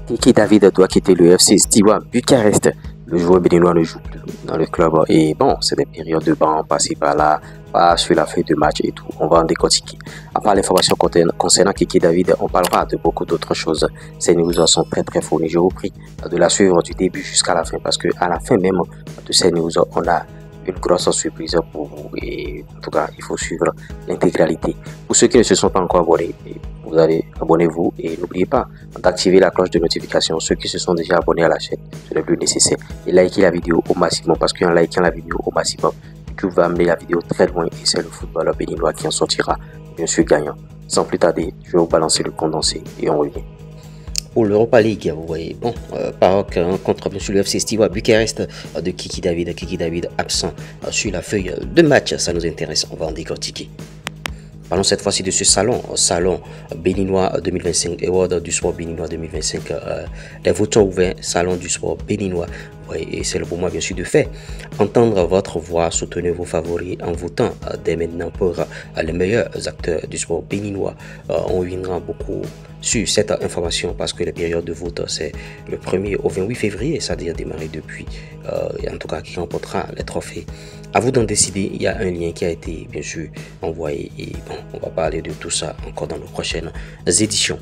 Kiki David doit quitter le FC Steaua Bucarest. Le joueur béninois ne joue plus dans le club. Et bon, c'est des périodes de banc, passer par là, pas sur la feuille de match et tout. On va en décortiquer. À part l'information concernant Kiki David, on parlera de beaucoup d'autres choses. Ces news sont très fournies. Je vous prie de la suivre du début jusqu'à la fin parce que à la fin même de ces news, on a une grosse surprise pour vous et en tout cas il faut suivre l'intégralité. Pour ceux qui ne se sont pas encore abonnés, vous allez abonnez-vous et n'oubliez pas d'activer la cloche de notification. Ceux qui se sont déjà abonnés à la chaîne, c'est le plus nécessaire, et likez la vidéo au maximum parce qu'en likant la vidéo au maximum, YouTube va amener la vidéo très loin et c'est le footballeur béninois qui en sortira bien sûr gagnant. Sans plus tarder, je vais vous balancer le condensé et on revient. Pour l'Europa League, vous voyez, bon, PAOK contre bien sûr le FC Steaua Bucarest de Kiki David. Kiki David absent sur la feuille de match, ça nous intéresse, on va en décortiquer. Parlons cette fois-ci de ce salon béninois 2025, Award du sport béninois 2025. Les votes sont ouverts, salon du sport béninois. Oui, et c'est le moment bien sûr de faire entendre votre voix, soutenez vos favoris en votant dès maintenant pour les meilleurs acteurs du sport béninois. On reviendra beaucoup sur cette information parce que les périodes de vote c'est le 1er au 28 février, c'est-à-dire démarrer depuis, en tout cas qui remportera les trophées. À vous d'en décider, il y a un lien qui a été bien sûr envoyé et bon, on va parler de tout ça encore dans nos prochaines éditions.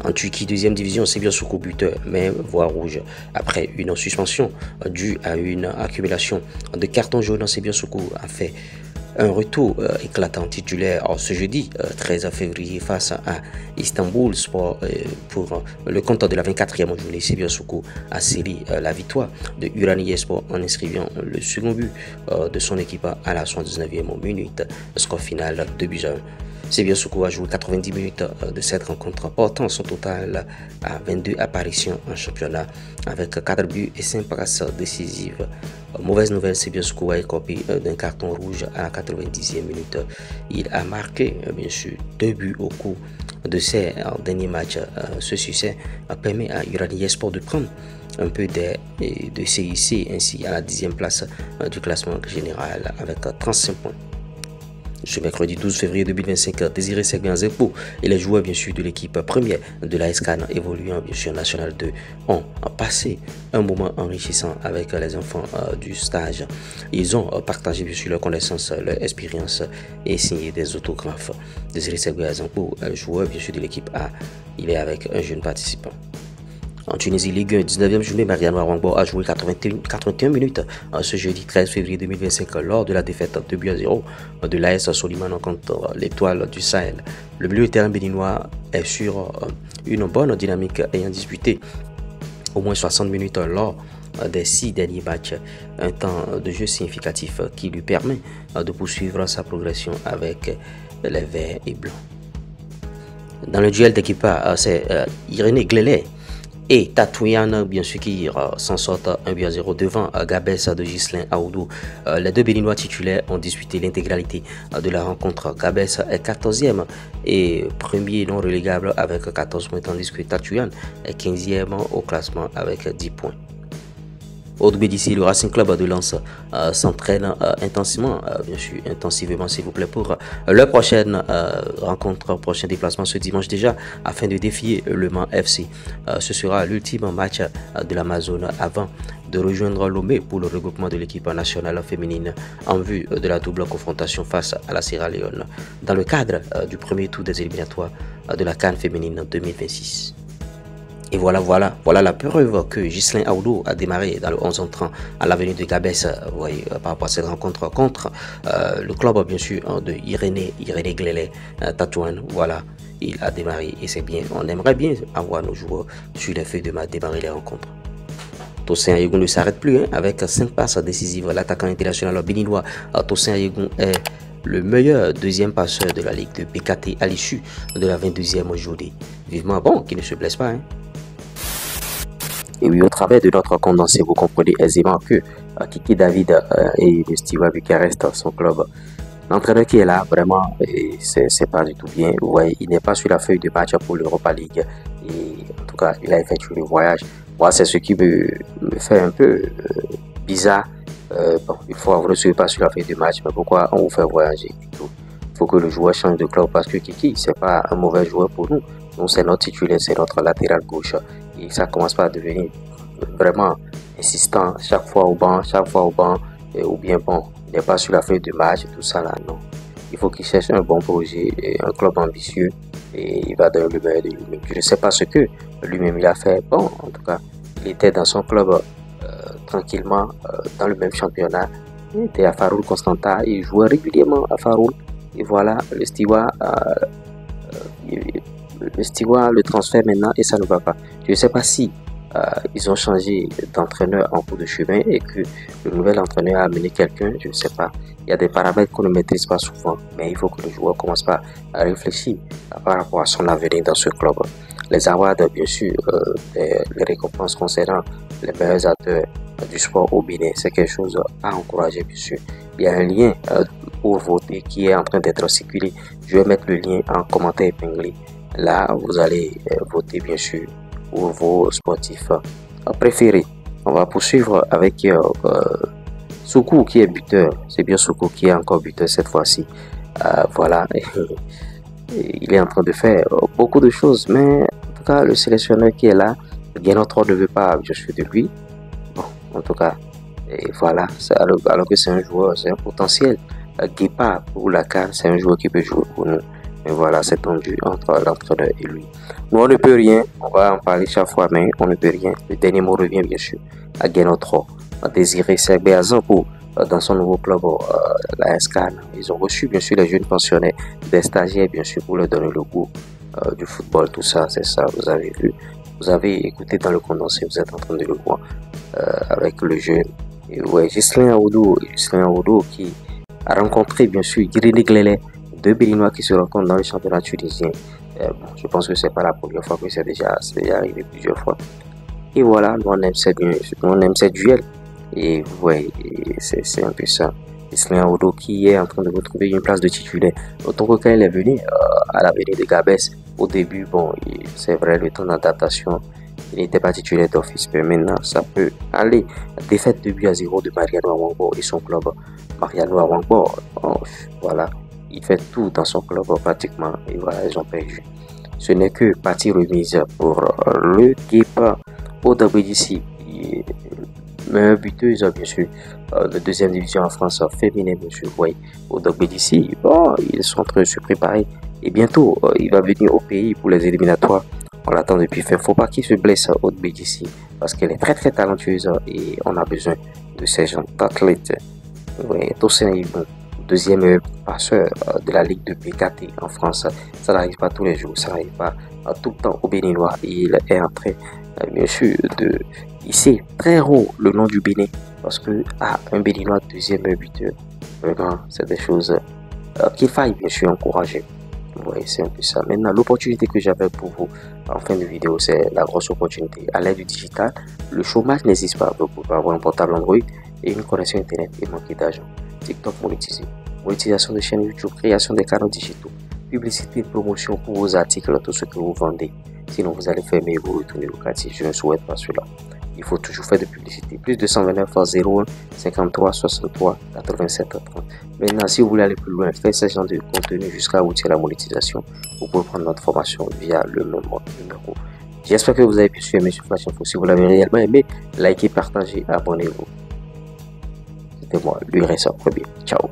En Turquie, deuxième division, Sebiosoko buteur, mais voie rouge après une suspension due à une accumulation de cartons jaunes. Sebiosoko a fait un retour éclatant titulaire ce jeudi 13 février face à Istanbul Sport pour le compte de la 24e journée. Sebiosoko a scellé la victoire de Üraniyespor en inscrivant le second but de son équipe à la 79e minute. Score final 2-1. Sebiosoko a joué 90 minutes de cette rencontre, portant son total à 22 apparitions en championnat avec 4 buts et 5 passes décisives. Mauvaise nouvelle, Sebiosoko a écopé d'un carton rouge à la 90e minute. Il a marqué bien sûr 2 buts au cours de ses derniers matchs. Ce succès permet à Üraniyespor de prendre un peu de CIC ainsi à la 10e place du classement général avec 35 points. Ce mercredi 12 février 2025, Désiré Seguin-Zepo et les joueurs bien sûr de l'équipe première de la SCAN évoluant bien sûr en National 2 ont passé un moment enrichissant avec les enfants du stage. Ils ont partagé bien sûr leurs connaissances, leur expérience et signé des autographes. Désiré Seguin-Zepo, joueur bien sûr de l'équipe A, il est avec un jeune participant. En Tunisie, Ligue 1, 19e journée, Mariano Arwangbo a joué 81 minutes ce jeudi 13 février 2025 lors de la défaite 2-0 de l'AS Soliman contre l'Étoile du Sahel. Le milieu de terrain béninois est sur une bonne dynamique ayant disputé au moins 60 minutes lors des 6 derniers matchs, un temps de jeu significatif qui lui permet de poursuivre sa progression avec les verts et blancs. Dans le duel d'équipe, c'est Irénée Glélé et Tatouyan bien sûr qui s'en sortent 1-0 devant Gabès de Ghislain Aoudou. Les deux Béninois titulaires ont disputé l'intégralité de la rencontre. Gabès est 14e et premier non relégable avec 14 points, tandis que Tatouyan est 15e au classement avec 10 points. Autre d'ici, le Racing Club de Lens s'entraîne intensivement s'il vous plaît pour leur prochaine rencontre, prochain déplacement ce dimanche déjà afin de défier le Mans FC. Ce sera l'ultime match de l'Amazone avant de rejoindre Lomé pour le regroupement de l'équipe nationale féminine en vue de la double confrontation face à la Sierra Leone dans le cadre du premier tour des éliminatoires de la CAN féminine 2026. Et voilà la preuve que Ghislain Aoudou a démarré dans le 11 entrant à l'avenue de Gabès, par rapport à cette rencontre contre le club bien sûr de Irénée Glélé Tatouane. Voilà, il a démarré et c'est bien. On aimerait bien avoir nos joueurs sur les feuilles de match démarrer les rencontres. Tosin Ayegun ne s'arrête plus avec 5 passes décisives. L'attaquant international béninois Tosin Ayegun est le meilleur deuxième passeur de la Ligue de BKT à l'issue de la 22e journée. Vivement bon qu'il ne se blesse pas. Et oui, au travers de notre condensé, vous comprenez aisément que Kiki David et le Steaua Bucarest, son club, l'entraîneur qui est là, vraiment, c'est pas du tout bien. Vous voyez, il n'est pas sur la feuille de match pour l'Europa League. Et en tout cas, il a effectué le voyage. Moi, c'est ce qui me fait un peu bizarre. Bon, il faut avoir le pas sur la feuille de match, mais pourquoi on vous fait voyager et tout? Il faut que le joueur change de club parce que Kiki, c'est pas un mauvais joueur pour nous. Nous, c'est notre titulaire, c'est notre latéral gauche. et ça commence pas à devenir vraiment insistant chaque fois au banc, ou bien bon, il n'est pas sur la feuille de match et tout ça là, non. Il faut qu'il cherche un bon projet, et un club ambitieux et il va donner le meilleur de lui-même. Je ne sais pas ce que lui-même il a fait. Bon, en tout cas, il était dans son club tranquillement dans le même championnat. Il était à Faroul Constanța, il jouait régulièrement à Faroul. Et voilà, le Steaua, le transfert maintenant et ça ne va pas. Je ne sais pas si ils ont changé d'entraîneur en cours de chemin et que le nouvel entraîneur a amené quelqu'un, je ne sais pas. Il y a des paramètres qu'on ne maîtrise pas souvent, mais il faut que le joueur commence pas à réfléchir par rapport à son avenir dans ce club. Les awards, bien sûr, les récompenses concernant les meilleurs acteurs du sport au Bénin, c'est quelque chose à encourager, bien sûr. Il y a un lien pour voter qui est en train d'être circulé. Je vais mettre le lien en commentaire épinglé. Là, vous allez voter, bien sûr, pour vos sportifs préférés. On va poursuivre avec Soukou qui est buteur. C'est bien Soukou qui est encore buteur cette fois-ci. Voilà. Il est en train de faire beaucoup de choses, mais en tout cas, le sélectionneur qui est là, Guénotre ne veut pas, je suis de lui. Bon, en tout cas, et voilà, alors que c'est un joueur, c'est un potentiel. Guépa pour la CAN, c'est un joueur qui peut jouer pour nous. Mais voilà, c'est tendu entre l'entraîneur et lui. Nous, on ne peut rien, on va en parler chaque fois, mais on ne peut rien. Le dernier mot revient bien sûr à Guénotre. Désiré Segbéazan pour dans son nouveau club, la SCAN. Ils ont reçu bien sûr les jeunes pensionnaires, des stagiaires bien sûr pour leur donner le goût du football, tout ça, c'est ça, vous avez vu. Vous avez écouté dans le condensé, vous êtes en train de le voir avec le jeune. Et ouais, Ghislain Aoudou qui a rencontré bien sûr Guirini Glele, deux Béninois qui se rencontrent dans le championnat tunisien. Bon, je pense que c'est pas la première fois que c'est déjà arrivé plusieurs fois. Et voilà, nous on aime ces duels. Et ouais, c'est un peu ça. Ghislain Aoudou qui est en train de retrouver une place de titulaire. Autant que quand il est venu à l'avenir de Gabès, au début, bon, c'est vrai, le temps d'adaptation, il n'était pas titulaire d'office, mais maintenant, ça peut aller. Défaite de 2-0 de Mariano Awangbo et son club. Mariano Awangbo, voilà, il fait tout dans son club pratiquement, et voilà, ils ont perdu. Ce n'est que partie remise pour le Guépa au WDC. Mais buteuse, bien sûr, de deuxième division en France féminine, monsieur, oui, au WDC. Bon, ils sont en train de se préparer. Et bientôt, il va venir au pays pour les éliminatoires. On l'attend depuis fin. Faut pas qu'il se blesse au WDC parce qu'elle est très très talentueuse et on a besoin de ces gens d'athlètes. Oui, Tosin Ibon, deuxième passeur de la Ligue de PKT en France. Ça n'arrive pas tous les jours, ça n'arrive pas tout le temps au Béninois. Il est en train, bien sûr, de hisser très haut le nom du Bénin parce que un Béninois deuxième buteur, vraiment, c'est des choses qu'il faille bien sûr encourager. Oui, c'est un peu ça. Maintenant, l'opportunité que j'avais pour vous en fin de vidéo, c'est la grosse opportunité. À l'aide du digital, le chômage n'existe pas. Vous pouvez avoir un portable Android et une connexion Internet et manquer d'argent. TikTok monétisé. Monétisation de chaînes YouTube, création des canaux digitaux, publicité, promotion pour vos articles, tout ce que vous vendez. Sinon, vous allez fermer et vous retourner locatif. Je ne souhaite pas cela. Il faut toujours faire de publicité. Plus de 129 01 53 63 87 30. Maintenant, si vous voulez aller plus loin, faites ce genre de contenu jusqu'à aboutir à la monétisation. Vous pouvez prendre notre formation via le même numéro. J'espère que vous avez pu suivre sur Flash Info. Si vous l'avez réellement aimé, likez, partagez, abonnez-vous. C'était moi, lui reste premier. Ciao.